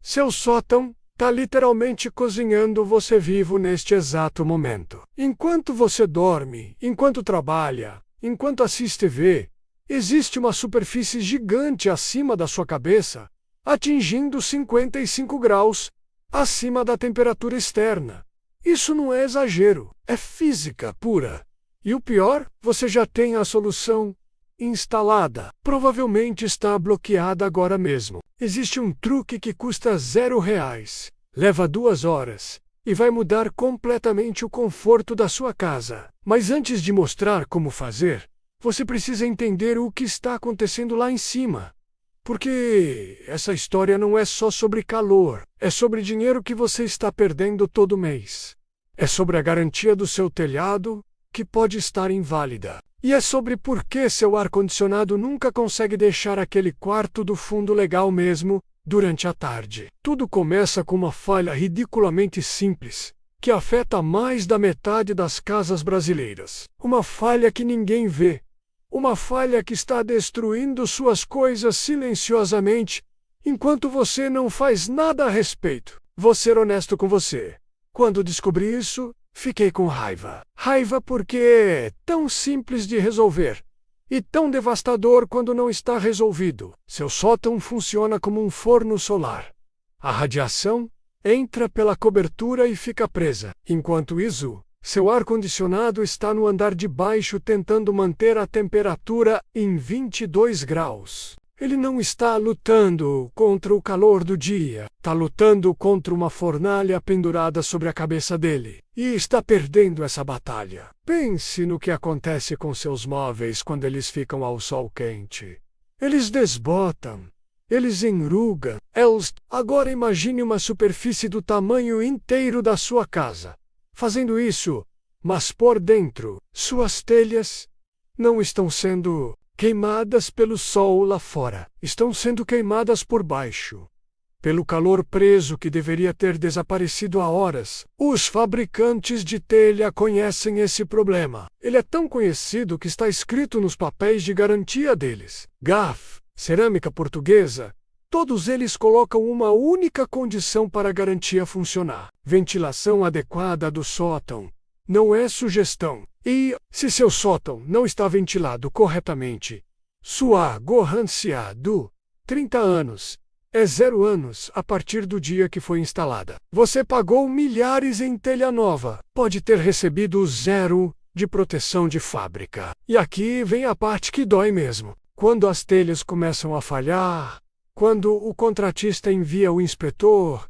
Seu sótão tá literalmente cozinhando você vivo neste exato momento. Enquanto você dorme, enquanto trabalha, enquanto assiste TV, existe uma superfície gigante acima da sua cabeça, atingindo 55 graus acima da temperatura externa. Isso não é exagero, é física pura. E o pior, você já tem a solução instalada. Provavelmente está bloqueada agora mesmo. Existe um truque que custa R$0, leva 2 horas e vai mudar completamente o conforto da sua casa. Mas antes de mostrar como fazer, você precisa entender o que está acontecendo lá em cima. Porque essa história não é só sobre calor, é sobre dinheiro que você está perdendo todo mês. É sobre a garantia do seu telhado, que pode estar inválida. E é sobre por que seu ar-condicionado nunca consegue deixar aquele quarto do fundo legal mesmo durante a tarde. Tudo começa com uma falha ridiculamente simples, que afeta mais da metade das casas brasileiras. Uma falha que ninguém vê. Uma falha que está destruindo suas coisas silenciosamente, enquanto você não faz nada a respeito. Vou ser honesto com você. Quando descobri isso, fiquei com raiva. Raiva porque é tão simples de resolver e tão devastador quando não está resolvido. Seu sótão funciona como um forno solar. A radiação entra pela cobertura e fica presa. Enquanto isso, seu ar-condicionado está no andar de baixo tentando manter a temperatura em 22 graus. Ele não está lutando contra o calor do dia, está lutando contra uma fornalha pendurada sobre a cabeça dele. E está perdendo essa batalha. Pense no que acontece com seus móveis quando eles ficam ao sol quente. Eles desbotam, eles enrugam. Agora imagine uma superfície do tamanho inteiro da sua casa fazendo isso, mas por dentro, suas telhas não estão sendo queimadas pelo sol lá fora. Estão sendo queimadas por baixo, pelo calor preso que deveria ter desaparecido há horas. Os fabricantes de telha conhecem esse problema. Ele é tão conhecido que está escrito nos papéis de garantia deles. GAF, cerâmica portuguesa, todos eles colocam uma única condição para a garantia funcionar: ventilação adequada do sótão. Não é sugestão. E, se seu sótão não está ventilado corretamente, sua garantia do 30 anos é 0 anos a partir do dia que foi instalada. Você pagou milhares em telha nova. Pode ter recebido 0 de proteção de fábrica. E aqui vem a parte que dói mesmo. Quando as telhas começam a falhar, quando o contratista envia o inspetor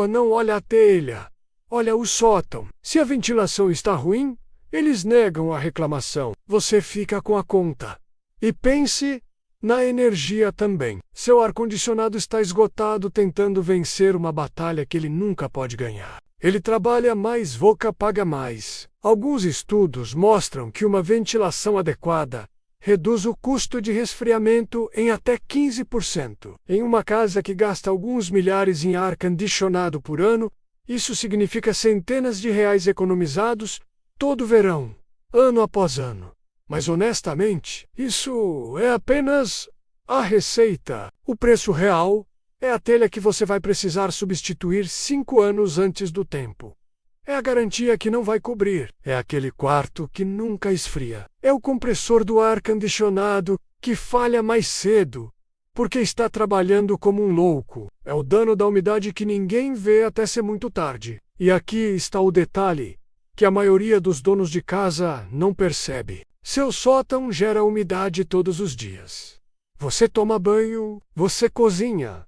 não olha a telha, olha o sótão. Se a ventilação está ruim, eles negam a reclamação. Você fica com a conta. E pense na energia também. Seu ar-condicionado está esgotado tentando vencer uma batalha que ele nunca pode ganhar. Ele trabalha mais, boca paga mais. Alguns estudos mostram que uma ventilação adequada reduz o custo de resfriamento em até 15%. Em uma casa que gasta alguns milhares em ar-condicionado por ano, isso significa centenas de reais economizados todo verão, ano após ano. Mas honestamente, isso é apenas a receita. O preço real é a telha que você vai precisar substituir 5 anos antes do tempo. É a garantia que não vai cobrir. É aquele quarto que nunca esfria. É o compressor do ar-condicionado que falha mais cedo, porque está trabalhando como um louco. É o dano da umidade que ninguém vê até ser muito tarde. E aqui está o detalhe, que a maioria dos donos de casa não percebe. Seu sótão gera umidade todos os dias. Você toma banho, você cozinha,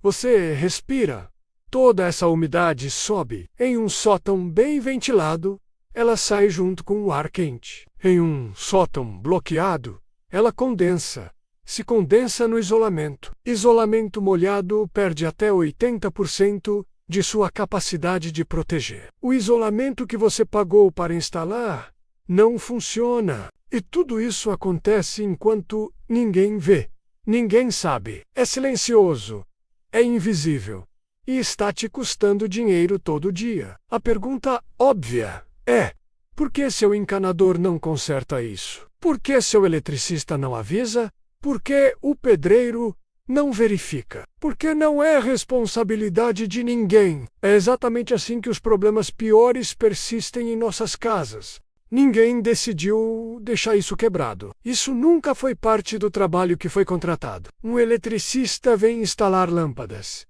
você respira. Toda essa umidade sobe. Em um sótão bem ventilado, ela sai junto com o ar quente. Em um sótão bloqueado, ela condensa. Se condensa no isolamento. Isolamento molhado perde até 80% de sua capacidade de proteger. O isolamento que você pagou para instalar não funciona. E tudo isso acontece enquanto ninguém vê. Ninguém sabe. É silencioso. É invisível. E está te custando dinheiro todo dia. A pergunta óbvia é: por que seu encanador não conserta isso? Por que seu eletricista não avisa? Por que o pedreiro não verifica, porque não é responsabilidade de ninguém. É exatamente assim que os problemas piores persistem em nossas casas. Ninguém decidiu deixar isso quebrado. Isso nunca foi parte do trabalho que foi contratado. Um eletricista vem instalar lâmpadas.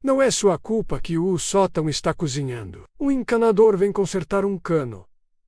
Não é sua culpa que o sótão está cozinhando. Um encanador vem consertar um cano.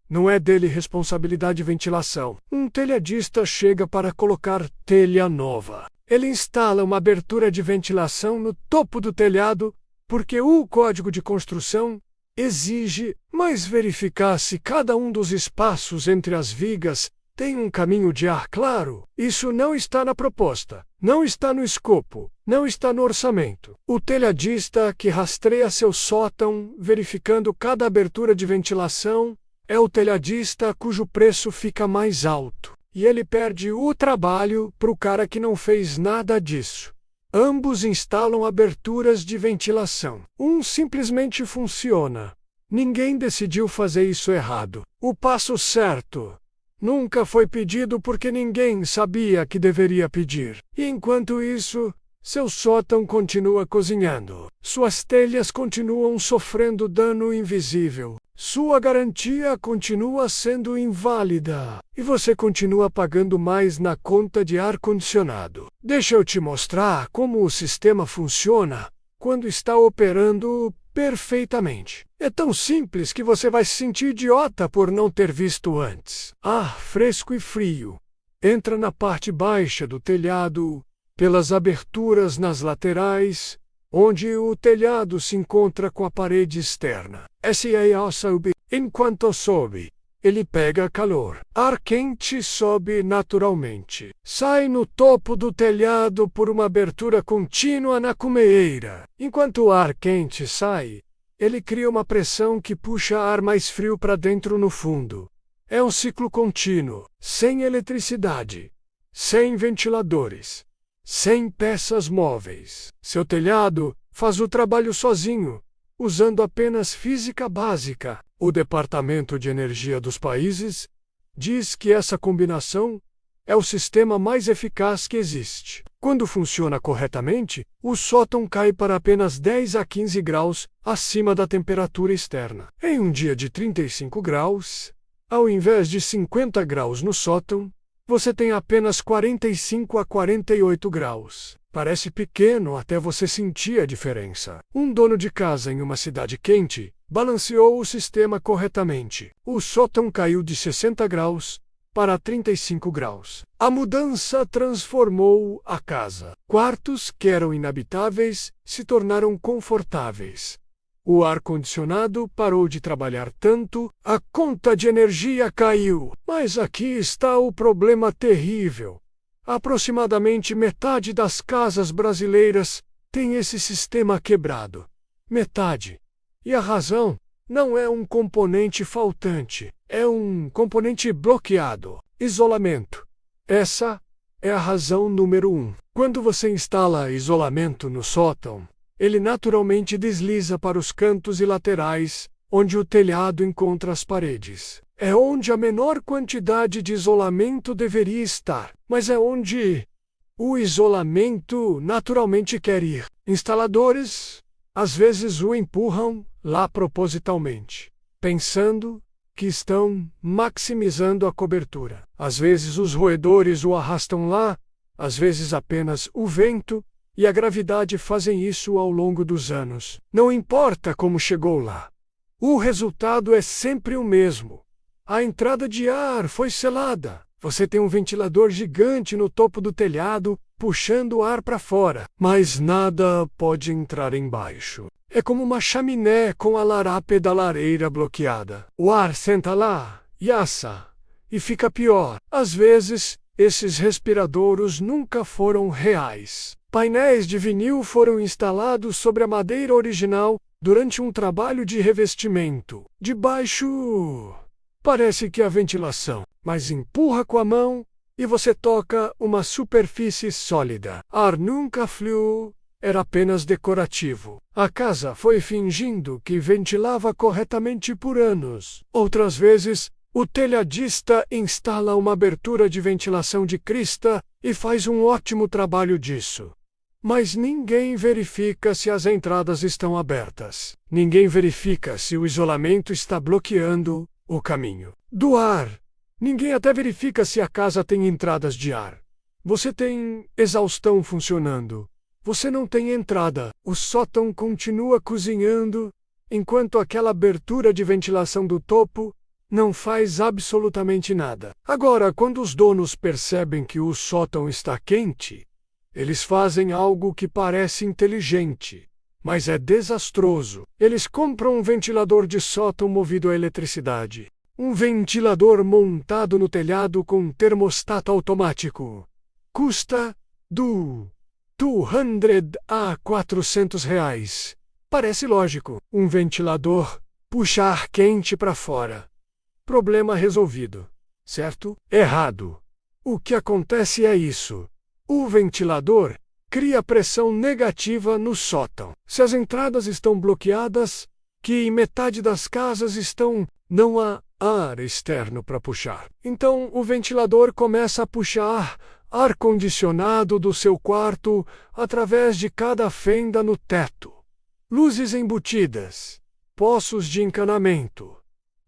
Não é dele responsabilidade de ventilação. Um telhadista chega para colocar telha nova. Ele instala uma abertura de ventilação no topo do telhado porque o código de construção exige, mas verificar se cada um dos espaços entre as vigas tem um caminho de ar claro. Isso não está na proposta, não está no escopo, não está no orçamento. O telhadista que rastreia seu sótão verificando cada abertura de ventilação é o telhadista cujo preço fica mais alto. E ele perde o trabalho para o cara que não fez nada disso. Ambos instalam aberturas de ventilação. Um simplesmente funciona. Ninguém decidiu fazer isso errado. O passo certo nunca foi pedido porque ninguém sabia que deveria pedir. E enquanto isso, seu sótão continua cozinhando. Suas telhas continuam sofrendo dano invisível. Sua garantia continua sendo inválida. E você continua pagando mais na conta de ar-condicionado. Deixa eu te mostrar como o sistema funciona quando está operando perfeitamente. É tão simples que você vai se sentir idiota por não ter visto antes. Ar fresco e frio entra na parte baixa do telhado, pelas aberturas nas laterais, onde o telhado se encontra com a parede externa. Enquanto sobe, ele pega calor. Ar quente sobe naturalmente. Sai no topo do telhado por uma abertura contínua na cumeeira. Enquanto o ar quente sai, ele cria uma pressão que puxa ar mais frio para dentro no fundo. É um ciclo contínuo, sem eletricidade, sem ventiladores, sem peças móveis. Seu telhado faz o trabalho sozinho, usando apenas física básica. O Departamento de Energia dos países diz que essa combinação é o sistema mais eficaz que existe. Quando funciona corretamente, o sótão cai para apenas 10 a 15 graus acima da temperatura externa. Em um dia de 35 graus, ao invés de 50 graus no sótão, você tem apenas 45 a 48 graus. Parece pequeno até você sentir a diferença. Um dono de casa em uma cidade quente balanceou o sistema corretamente. O sótão caiu de 60 graus para 35 graus. A mudança transformou a casa. Quartos que eram inabitáveis se tornaram confortáveis. O ar-condicionado parou de trabalhar tanto, a conta de energia caiu. Mas aqui está o problema terrível. Aproximadamente metade das casas brasileiras tem esse sistema quebrado. Metade. E a razão não é um componente faltante, é um componente bloqueado. Isolamento. Essa é a razão número 1. Quando você instala isolamento no sótão, ele naturalmente desliza para os cantos e laterais, onde o telhado encontra as paredes. É onde a menor quantidade de isolamento deveria estar, mas é onde o isolamento naturalmente quer ir. Instaladores, às vezes, o empurram lá propositalmente, pensando que estão maximizando a cobertura. Às vezes os roedores o arrastam lá, às vezes apenas o vento e a gravidade fazem isso ao longo dos anos. Não importa como chegou lá. O resultado é sempre o mesmo. A entrada de ar foi selada. Você tem um ventilador gigante no topo do telhado, puxando o ar para fora, mas nada pode entrar embaixo. É como uma chaminé com a larápia da lareira bloqueada. O ar senta lá, e assa, e fica pior. Às vezes, esses respiradouros nunca foram reais. Painéis de vinil foram instalados sobre a madeira original durante um trabalho de revestimento. Debaixo parece que há ventilação, mas empurra com a mão e você toca uma superfície sólida. Ar nunca fluiu, era apenas decorativo. A casa foi fingindo que ventilava corretamente por anos. Outras vezes, o telhadista instala uma abertura de ventilação de crista e faz um ótimo trabalho disso. Mas ninguém verifica se as entradas estão abertas. Ninguém verifica se o isolamento está bloqueando o caminho do ar. Ninguém até verifica se a casa tem entradas de ar. Você tem exaustão funcionando. Você não tem entrada. O sótão continua cozinhando, enquanto aquela abertura de ventilação do topo não faz absolutamente nada. Agora, quando os donos percebem que o sótão está quente, eles fazem algo que parece inteligente, mas é desastroso. Eles compram um ventilador de sótão movido a eletricidade. Um ventilador montado no telhado com termostato automático. Custa do 200 a 400 reais. Parece lógico. Um ventilador puxa ar quente para fora. Problema resolvido. Certo? Errado. O que acontece é isso. O ventilador cria pressão negativa no sótão. Se as entradas estão bloqueadas, que em metade das casas não há ar externo para puxar. Então o ventilador começa a puxar ar-condicionado do seu quarto através de cada fenda no teto. Luzes embutidas, poços de encanamento,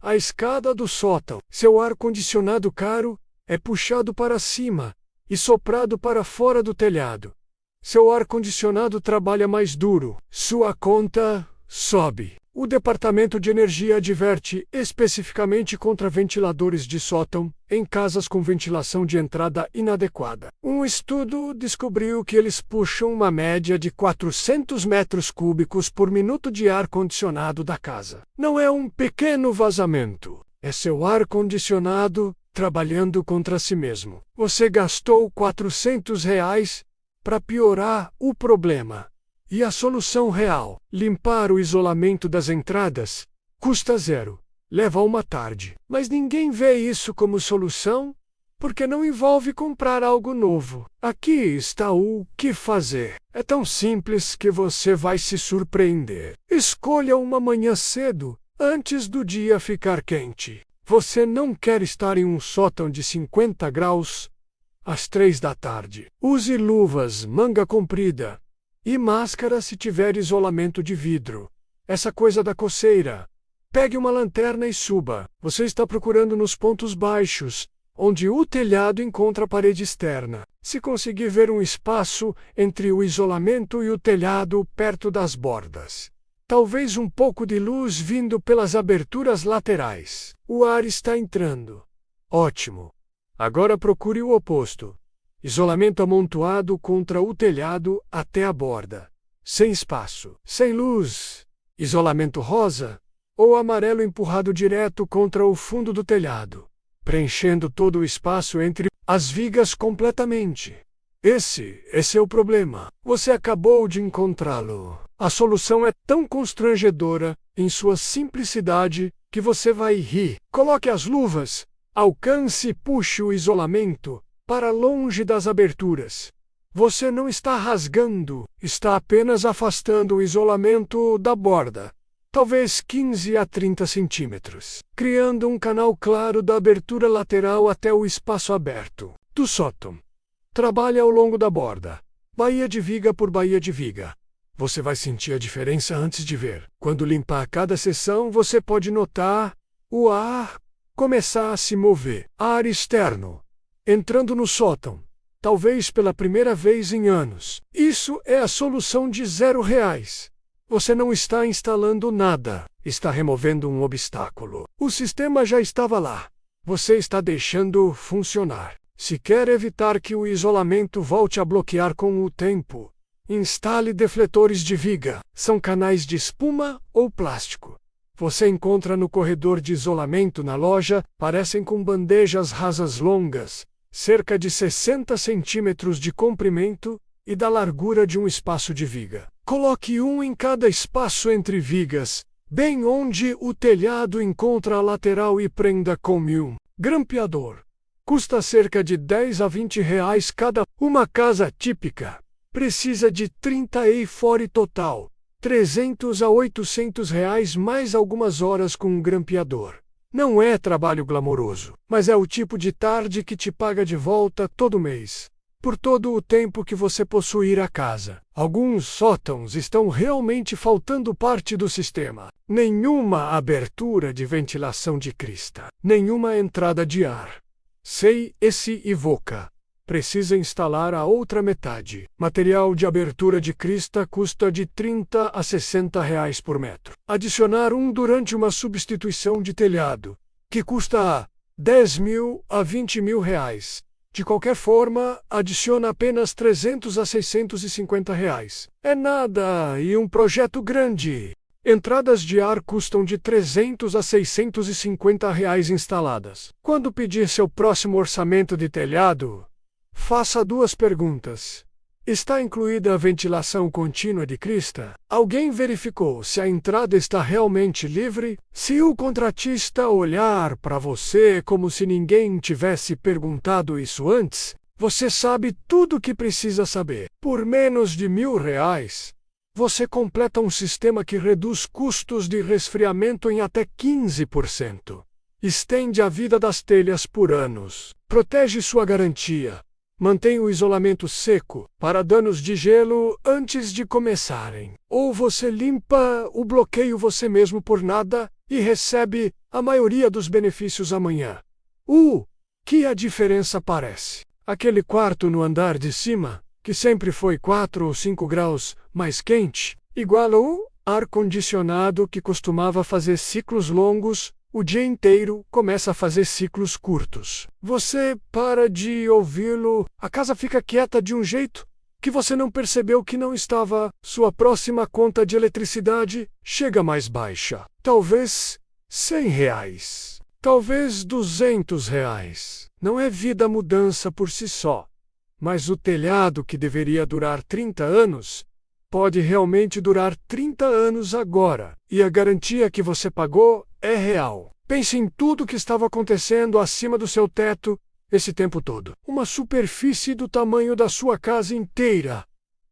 a escada do sótão. Seu ar-condicionado caro é puxado para cima e soprado para fora do telhado. Seu ar-condicionado trabalha mais duro. Sua conta sobe. O Departamento de Energia adverte especificamente contra ventiladores de sótão em casas com ventilação de entrada inadequada. Um estudo descobriu que eles puxam uma média de 400 metros cúbicos por minuto de ar-condicionado da casa. Não é um pequeno vazamento. É seu ar-condicionado trabalhando contra si mesmo. Você gastou 400 reais para piorar o problema. E a solução real, limpar o isolamento das entradas, custa zero. Leva uma tarde. Mas ninguém vê isso como solução, porque não envolve comprar algo novo. Aqui está o que fazer. É tão simples que você vai se surpreender. Escolha uma manhã cedo, antes do dia ficar quente. Você não quer estar em um sótão de 50 graus às 3 da tarde. Use luvas, manga comprida e máscara se tiver isolamento de vidro. Essa coisa da coceira. Pegue uma lanterna e suba. Você está procurando nos pontos baixos, onde o telhado encontra a parede externa. Se conseguir ver um espaço entre o isolamento e o telhado perto das bordas. Talvez um pouco de luz vindo pelas aberturas laterais. O ar está entrando. Ótimo. Agora procure o oposto. Isolamento amontoado contra o telhado até a borda. Sem espaço. Sem luz. Isolamento rosa ou amarelo empurrado direto contra o fundo do telhado, preenchendo todo o espaço entre as vigas completamente. Esse é o problema. Você acabou de encontrá-lo. A solução é tão constrangedora em sua simplicidade que você vai rir. Coloque as luvas, alcance e puxe o isolamento para longe das aberturas. Você não está rasgando, está apenas afastando o isolamento da borda, talvez 15 a 30 centímetros, criando um canal claro da abertura lateral até o espaço aberto do sótão. Trabalhe ao longo da borda, baía de viga por baía de viga. Você vai sentir a diferença antes de ver. Quando limpar cada seção, você pode notar o ar começar a se mover. Ar externo entrando no sótão, talvez pela primeira vez em anos. Isso é a solução de R$0. Você não está instalando nada, está removendo um obstáculo. O sistema já estava lá. Você está deixando funcionar. Se quer evitar que o isolamento volte a bloquear com o tempo, instale defletores de viga. São canais de espuma ou plástico. Você encontra no corredor de isolamento na loja, parecem com bandejas rasas longas, cerca de 60 centímetros de comprimento e da largura de um espaço de viga. Coloque um em cada espaço entre vigas, bem onde o telhado encontra a lateral e prenda com um grampeador. Custa cerca de 10 a 20 reais cada. Uma casa típica precisa de 30 e fora total, 300 a 800 reais mais algumas horas com um grampeador. Não é trabalho glamouroso, mas é o tipo de tarde que te paga de volta todo mês. por todo o tempo que você possuir a casa. Alguns sótãos estão realmente faltando parte do sistema. Nenhuma abertura de ventilação de crista. Nenhuma entrada de ar. Sei esse evoca. Precisa instalar a outra metade. Material de abertura de crista custa de 30 a 60 reais por metro. Adicionar um durante uma substituição de telhado, que custa 10 mil a 20 mil reais. De qualquer forma, adiciona apenas 300 a 650 reais. É nada e um projeto grande. Entradas de ar custam de 300 a 650 reais instaladas. Quando pedir seu próximo orçamento de telhado, faça 2 perguntas. Está incluída a ventilação contínua de crista? Alguém verificou se a entrada está realmente livre? Se o contratista olhar para você como se ninguém tivesse perguntado isso antes, você sabe tudo o que precisa saber. Por menos de R$1.000, você completa um sistema que reduz custos de resfriamento em até 15%. Estende a vida das telhas por anos. Protege sua garantia. Mantém o isolamento seco para danos de gelo antes de começarem. Ou você limpa o bloqueio você mesmo por nada e recebe a maioria dos benefícios amanhã. Que a diferença parece? Aquele quarto no andar de cima, que sempre foi 4 ou 5 graus mais quente, igual ao ar-condicionado que costumava fazer ciclos longos, o dia inteiro começa a fazer ciclos curtos. Você para de ouvi-lo, a casa fica quieta de um jeito que você não percebeu que não estava. Sua próxima conta de eletricidade chega mais baixa. Talvez 100 reais. Talvez 200 reais. Não é vida mudança por si só. Mas o telhado que deveria durar 30 anos, pode realmente durar 30 anos agora. E a garantia que você pagou é real. Pense em tudo que estava acontecendo acima do seu teto esse tempo todo. Uma superfície do tamanho da sua casa inteira,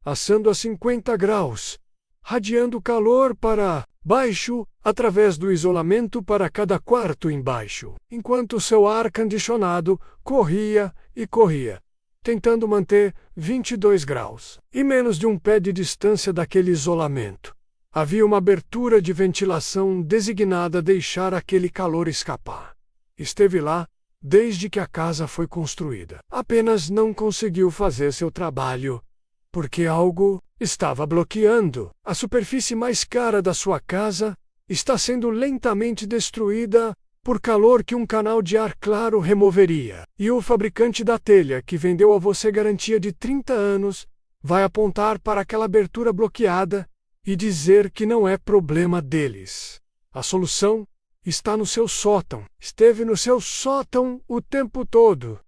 assando a 50 graus, radiando calor para baixo através do isolamento para cada quarto embaixo, enquanto seu ar-condicionado corria e corria, tentando manter 22 graus e menos de um pé de distância daquele isolamento. Havia uma abertura de ventilação designada a deixar aquele calor escapar. Esteve lá desde que a casa foi construída. Apenas não conseguiu fazer seu trabalho, porque algo estava bloqueando. A superfície mais cara da sua casa está sendo lentamente destruída por calor que um canal de ar claro removeria. E o fabricante da telha, que vendeu a você garantia de 30 anos, vai apontar para aquela abertura bloqueada e dizer que não é problema deles. A solução está no seu sótão. Esteve no seu sótão o tempo todo.